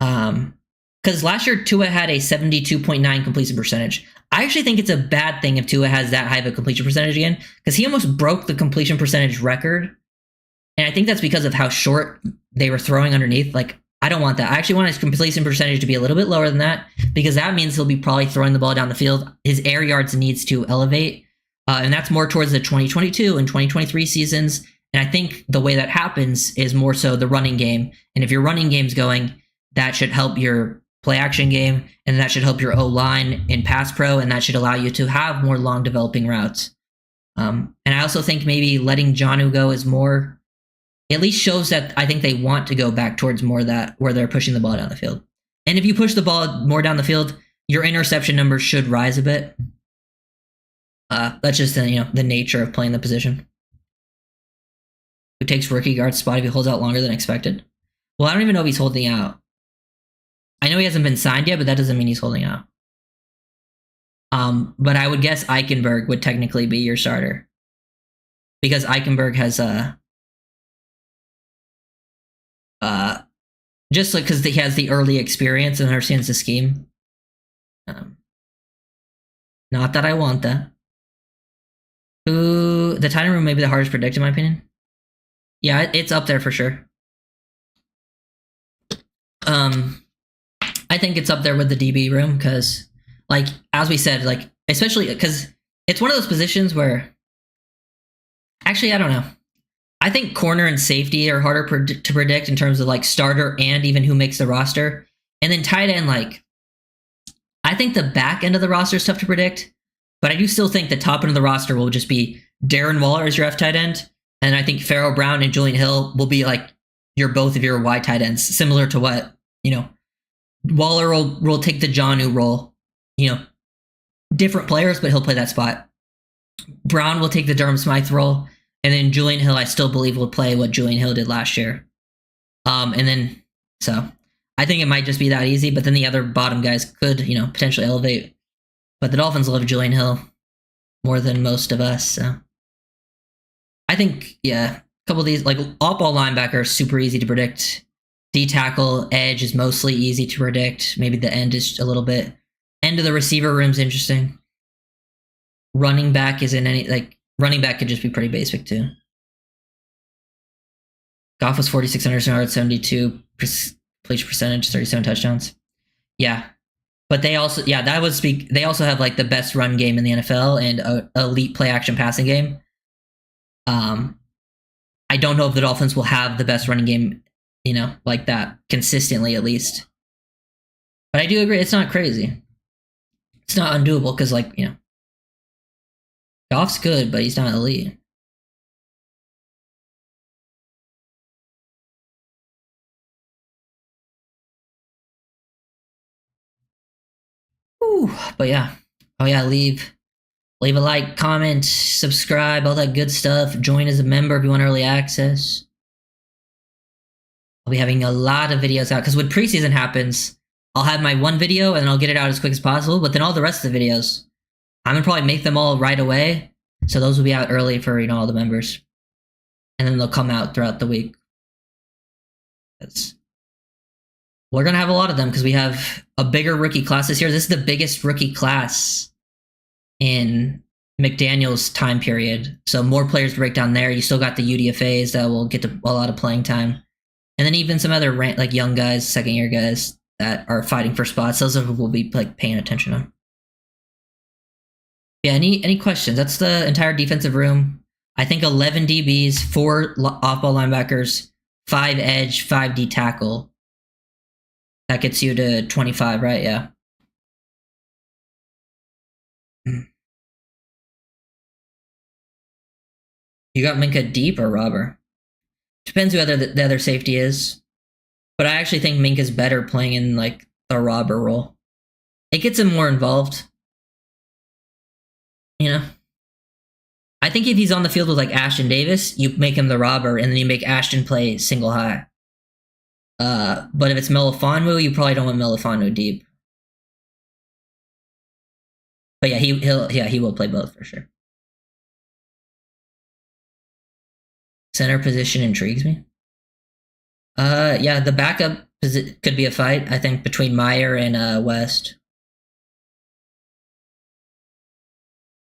A: because last year Tua had a 72.9 completion percentage. I actually think it's a bad thing if Tua has that high of a completion percentage again, because he almost broke the completion percentage record. And I think that's because of how short they were throwing underneath. Like, I don't want that. I actually want his completion percentage to be a little bit lower than that, because that means he'll be probably throwing the ball down the field. His air yards needs to elevate. And that's more towards the 2022 and 2023 seasons. And I think the way that happens is more so the running game. And if your running game's going, that should help your play action game, and that should help your O-line in pass pro, and that should allow you to have more long developing routes. And I also think maybe letting Jonnu go is more, at least shows that I think they want to go back towards more that where they're pushing the ball down the field. And if you push the ball more down the field, your interception numbers should rise a bit. That's just the nature of playing the position. Who takes rookie guard spot if he holds out longer than expected? Well, I don't even know if he's holding out. I know he hasn't been signed yet, but that doesn't mean he's holding out. But I would guess Eichenberg would technically be your starter, because Eichenberg has just like because he has the early experience and understands the scheme. Not that I want that. Ooh, the tight end room may be the hardest to predict in my opinion. Yeah, it's up there for sure. I think it's up there with the DB room because, like, as we said, like, especially because it's one of those positions where, actually, I don't know. I think corner and safety are harder to predict in terms of, like, starter and even who makes the roster. And then tight end, like, I think the back end of the roster is tough to predict, but I do still think the top end of the roster will just be Darren Waller as your F tight end. And I think Pharaoh Brown and Julian Hill will be, like, both of your Y tight ends, similar to what, Waller will take the Jonnu role, different players, but he'll play that spot. Brown will take the Durham Smythe role, and then Julian Hill, I still believe, will play what Julian Hill did last year. I think it might just be that easy, but then the other bottom guys could, potentially elevate. But the Dolphins love Julian Hill more than most of us, so I think, yeah, a couple of these, like off-ball linebacker are super easy to predict. D-tackle, edge is mostly easy to predict. Maybe the end is a little bit. End of the receiver room's interesting. Running back isn't running back could just be pretty basic too. Goff was 4,600 yards, 72 completion percentage, 37 touchdowns. Yeah. But they also, they also have like the best run game in the NFL and a elite play action passing game. I don't know if the Dolphins will have the best running game, like that consistently at least. But I do agree, it's not crazy. It's not undoable because, Goff's good, but he's not elite. Ooh, but yeah. Oh yeah, leave a like, comment, subscribe, all that good stuff. Join as a member if you want early access. I'll be having a lot of videos out because when preseason happens, I'll have my one video and I'll get it out as quick as possible. But then all the rest of the videos, I'm gonna probably make them all right away. So those will be out early for all the members, and then they'll come out throughout the week. We're gonna have a lot of them because we have a bigger rookie class this year. This is the biggest rookie class in McDaniel's time period. So more players to break down there. You still got the UDFAs that will get a lot of playing time. And then even some other young guys, second-year guys that are fighting for spots. Those will be paying attention on. Yeah, any questions? That's the entire defensive room. I think 11 DBs, 4 off-ball linebackers, 5 edge, 5 D tackle. That gets you to 25, right? Yeah. You got Minka deep or Robber? Depends who the other safety is. But I actually think Minka's better playing in the Robber role. It gets him more involved. I think if he's on the field with Ashton Davis, you make him the Robber and then you make Ashton play single high. But if it's Melifonwu, you probably don't want Melifonwu deep. But yeah, he will play both for sure. Center position intrigues me. Yeah, the backup could be a fight, I think, between Meyer and West.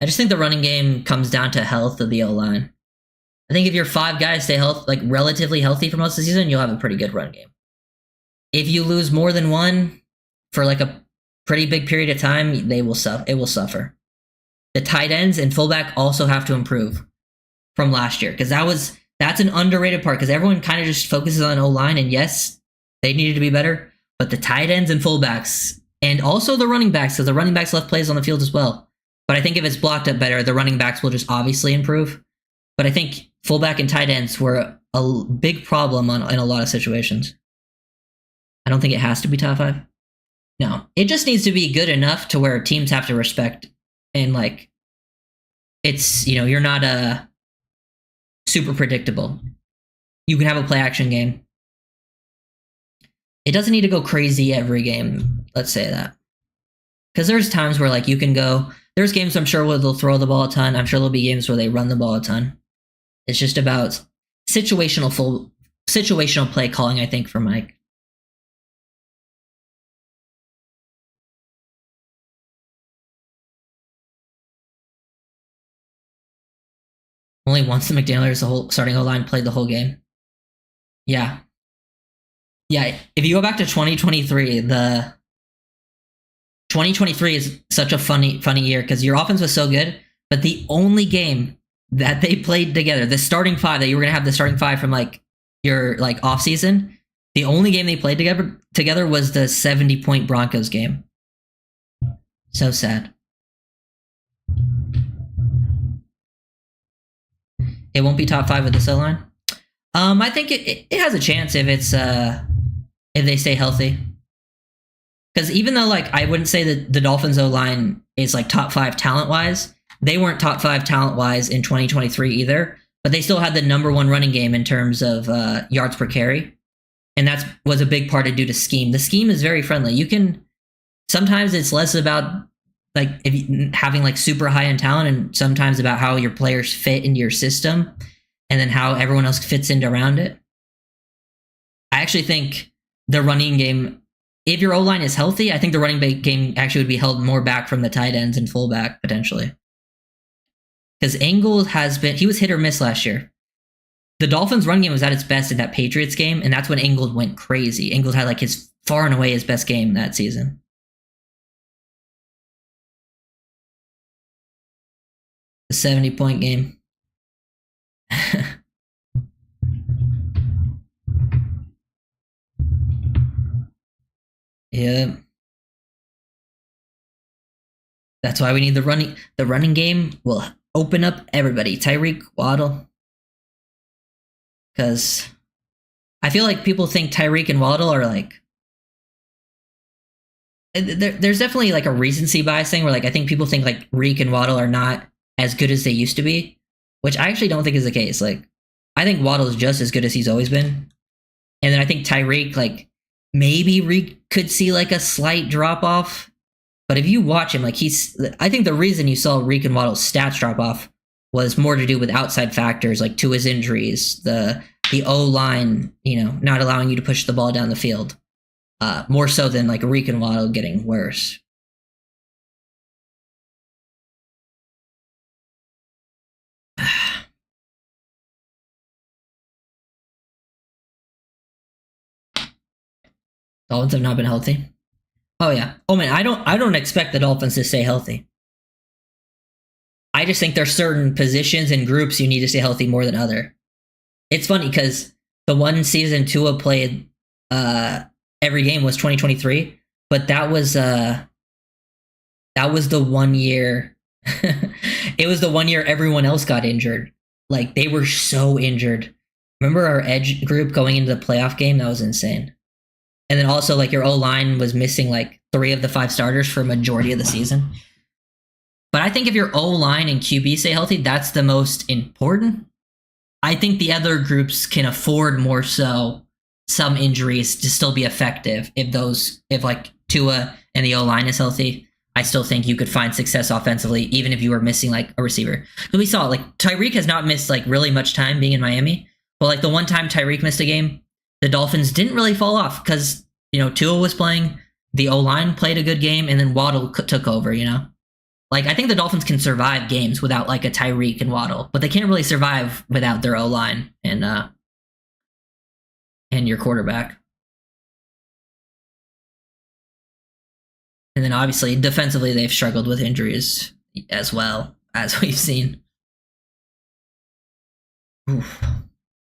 A: I just think the running game comes down to health of the O-line. I think if your 5 guys stay relatively healthy for most of the season, you'll have a pretty good run game. If you lose more than one for a pretty big period of time, it will suffer. The tight ends and fullback also have to improve from last year because that's an underrated part because everyone kind of just focuses on O-line, and yes, they needed to be better, but the tight ends and fullbacks and also the running backs, because the running backs left plays on the field as well. But I think if it's blocked up better, the running backs will just obviously improve. But I think fullback and tight ends were a big problem in a lot of situations. I don't think it has to be top 5. No, it just needs to be good enough to where teams have to respect, and it's you're not super predictable. You can have a play action game. It doesn't need to go crazy every game. Let's say that, because there's times where you can go. There's games I'm sure where they'll throw the ball a ton. I'm sure there'll be games where they run the ball a ton. It's just about situational play calling, I think, for Mike. Only once the McDaniels starting O-line played the whole game. Yeah. Yeah, if you go back to 2023, the 2023 is such a funny year because your offense was so good, but the only game that they played together, the starting 5 that you were going to have the starting 5 from your off season, the only game they played together was the 70-point Broncos game. So sad. It won't be top 5 with this O-line. I think it has a chance if it's if they stay healthy. Because even though I wouldn't say that the Dolphins O-line is top 5 talent wise, they weren't top 5 talent wise in 2023 either. But they still had the #1 running game in terms of yards per carry. and that was a big part of due to scheme. The scheme is very friendly. You can sometimes it's less about like if you, having like super high end talent, and sometimes about how your players fit into your system, and then how everyone else fits into around it. I actually think the running game, if your O-line is healthy, I think the running game actually would be held more back from the tight ends and fullback potentially. Because Engel he was hit or miss last year. The Dolphins' run game was at its best in that Patriots game, and that's when Engel went crazy. Engel had like his far and away his best game that season. The 70-point game. Yeah. That's why we need the running. The running game will open up everybody. Tyreek, Waddle. Because I feel like people think Tyreek and Waddle are like. There's definitely like a recency bias thing where like I think people think like Reek and Waddle are not as good as they used to be, which I actually don't think is the case. Like I think Waddle is just as good as he's always been, and then I think Tyreek, like maybe Reek could see like a slight drop off, but if you watch him, like I think the reason you saw Reek and Waddle's stats drop off was more to do with outside factors like to his injuries, the O-line, not allowing you to push the ball down the field. More so than like Reek and Waddle getting worse. Dolphins have not been healthy. Oh yeah. Oh man, I don't expect the Dolphins to stay healthy. I just think there's certain positions and groups you need to stay healthy more than other. It's funny because the one season Tua played every game was 2023, but that was the 1 year. It was the 1 year everyone else got injured. Like they were so injured. Remember our edge group going into the playoff game? That was insane. And then also like your O-line was missing like 3 of the 5 starters for a majority of the season. But I think if your O-line and QB stay healthy, that's the most important. I think the other groups can afford more so some injuries to still be effective. If like Tua and the O-line is healthy, I still think you could find success offensively, even if you were missing like a receiver. But we saw like Tyreek has not missed like really much time being in Miami. But like the one time Tyreek missed a game, the Dolphins didn't really fall off because, Tua was playing, the O-line played a good game, and then Waddle took over, Like, I think the Dolphins can survive games without like a Tyreek and Waddle, but they can't really survive without their O-line and your quarterback. And then obviously defensively they've struggled with injuries as well, as we've seen. Oof.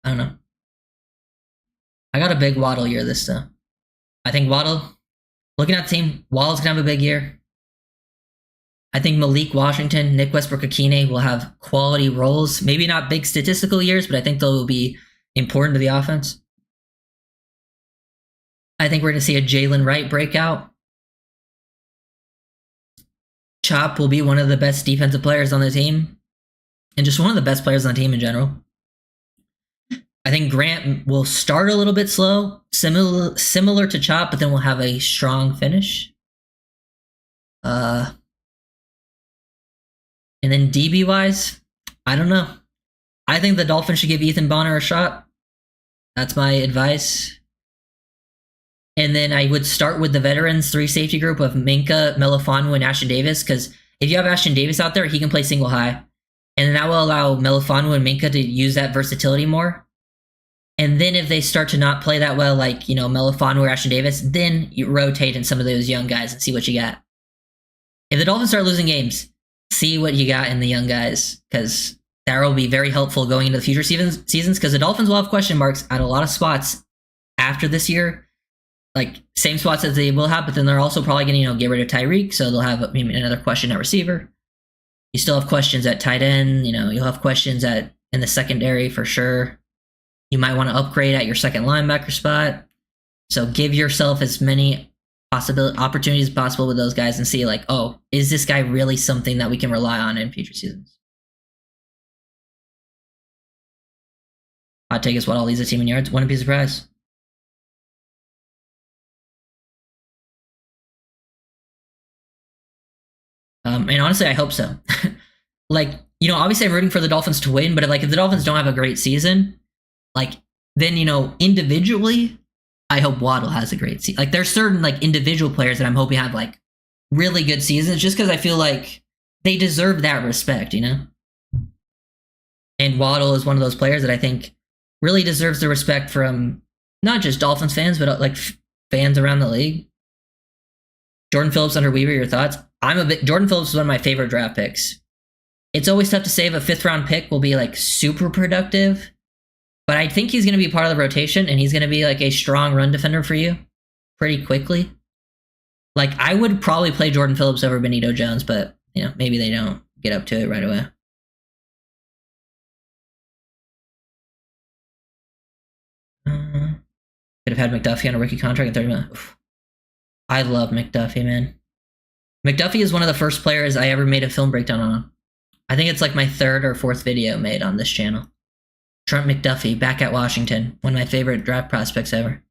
A: I don't know. I got a big Waddle year this time. I think Waddle, looking at the team, Waddle's gonna have a big year. I think Malik Washington, Nick Westbrook-Akine will have quality roles. Maybe not big statistical years, but I think they'll be important to the offense. I think we're going to see a Jalen Wright breakout. Chop will be one of the best defensive players on the team, and just one of the best players on the team in general. I think Grant will start a little bit slow, similar to Chop, but then we'll have a strong finish. And then DB-wise, I don't know. I think the Dolphins should give Ethan Bonner a shot. That's my advice. And then I would start with the veterans 3 safety group of Minka, Melifonwu, and Ashton Davis, because if you have Ashton Davis out there, he can play single high. And then that will allow Melifonwu and Minka to use that versatility more. And then if they start to not play that well, like, Melifonwu or Ashton Davis, then you rotate in some of those young guys and see what you got. If the Dolphins start losing games, see what you got in the young guys, because that will be very helpful going into the future seasons, because the Dolphins will have question marks at a lot of spots after this year, like same spots as they will have, but then they're also probably going to get rid of Tyreek, so they'll have another question at receiver. You still have questions at tight end, you'll have questions in the secondary for sure. You might want to upgrade at your second linebacker spot, so give yourself as many opportunities possible with those guys and see like, oh, is this guy really something that we can rely on in future seasons? Hot take is what all leads a team in yards. Wouldn't be surprised. honestly, I hope so. Like, you know, obviously I'm rooting for the Dolphins to win, but if the Dolphins don't have a great season, like, then, you know, individually, I hope Waddle has a great season. Like, there's certain like individual players that I'm hoping have like really good seasons, just because I feel like they deserve that respect, you know. And Waddle is one of those players that I think really deserves the respect from not just Dolphins fans, but like fans around the league. Jordan Phillips under Weaver, your thoughts? Jordan Phillips is one of my favorite draft picks. It's always tough to say if a 5th round pick will be like super productive, but I think he's going to be part of the rotation, and he's going to be like a strong run defender for you pretty quickly. Like, I would probably play Jordan Phillips over Benito Jones, but, you know, maybe they don't get up to it right away. Could have had McDuffie on a rookie contract at 30 million. Oof. I love McDuffie, man. McDuffie is one of the first players I ever made a film breakdown on. I think it's like my 3rd or 4th video made on this channel. Trent McDuffie, back at Washington. One of my favorite draft prospects ever.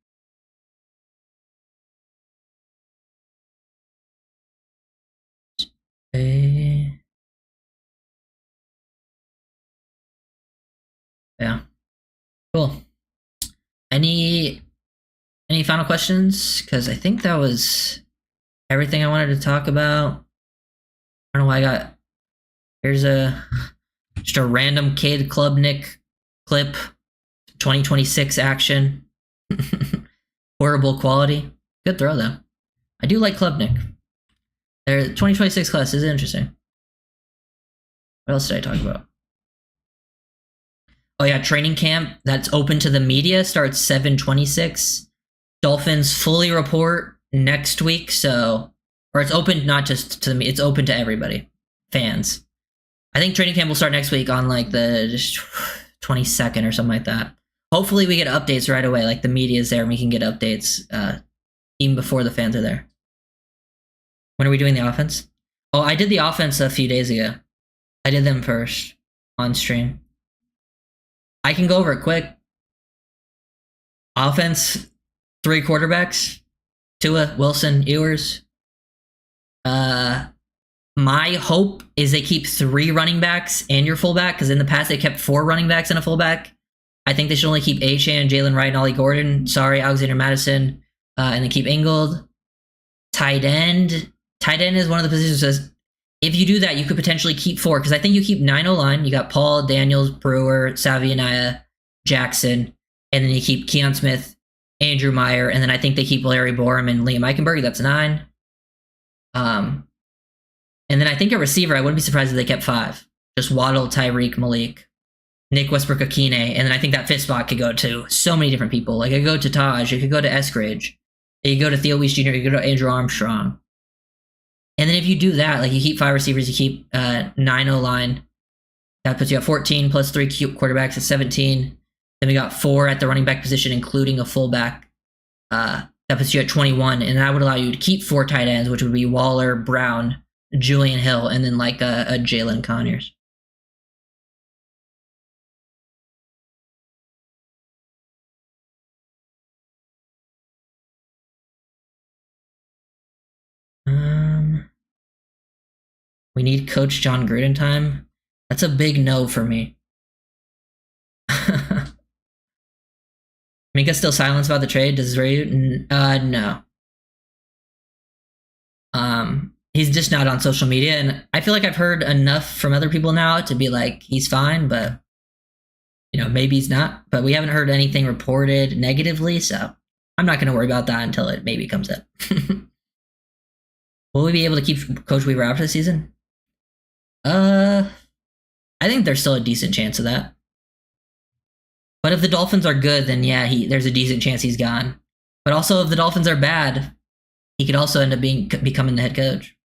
A: Yeah. Cool. Any final questions? Because I think that was everything I wanted to talk about. I don't know why I got... Here's just a random Kid Club Nick clip. 2026 action. Horrible quality. Good throw, though. I do like Club Nick. Their 2026 class is interesting. What else did I talk about? Oh yeah, training camp that's open to the media starts 7/26. Dolphins fully report next week, or it's open not just to the media, it's open to everybody, fans. I think training camp will start next week on like the 22nd or something like that. Hopefully we get updates right away, like the media is there and we can get updates even before the fans are there. When are we doing the offense? Oh, I did the offense a few days ago. I did them first on stream. I can go over it quick. Offense, 3 quarterbacks. Tua, Wilson, Ewers. My hope is they keep 3 running backs and your fullback, because in the past they kept 4 running backs and a fullback. I think they should only keep Achane, Jalen Wright, and Ollie Gordon. Sorry, Alexander Madison. And then keep Ingold. Tight end. Tight end is one of the positions that says, if you do that, you could potentially keep 4, because I think you keep 9 O-line. You got Paul, Daniels, Brewer, Savianaya, Jackson, and then you keep Keon Smith, Andrew Meyer, and then I think they keep Larry Borum and Liam Eichenberg. That's 9. And then I think a receiver, I wouldn't be surprised if they kept 5. Just Waddle, Tyreek, Malik, Nick Westbrook-Akine, and then I think that 5th spot could go to so many different people. Like, it could go to Taj, it could go to Eskridge, it could go to Theo Weiss Jr., it could go to Andrew Armstrong. And then if you do that, like you keep 5 receivers, you keep 9 O-line, that puts you at 14 plus 3 quarterbacks at 17. Then we got 4 at the running back position, including a fullback. That puts you at 21, and that would allow you to keep 4 tight ends, which would be Waller, Brown, Julian Hill, and then like a Jalen Conyers. We need Coach John Gruden time. That's a big no for me. Minka's still silent about the trade. Does Ray? No. He's just not on social media, and I feel like I've heard enough from other people now to be like, he's fine, but you know, maybe he's not. But we haven't heard anything reported negatively, so I'm not going to worry about that until it maybe comes up. Will we be able to keep Coach Weaver out for the season? I think there's still a decent chance of that. But if the Dolphins are good, then yeah, there's a decent chance he's gone. But also, if the Dolphins are bad, he could also end up becoming the head coach.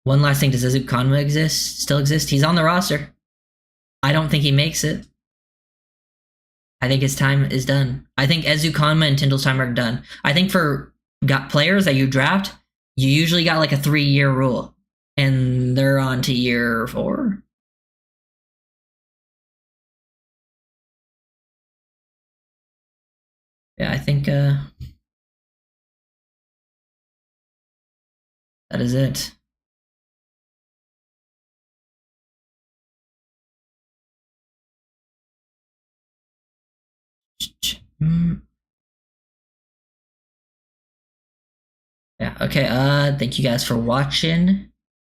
A: One last thing, does Ezu Konma still exist? He's on the roster. I don't think he makes it. I think his time is done. I think Ezu Konma and Tyndall's time are done. I think for players that you draft, you usually got like a 3-year rule. And they're on to year 4. Yeah, I think That is it. Yeah, okay, thank you guys for watching.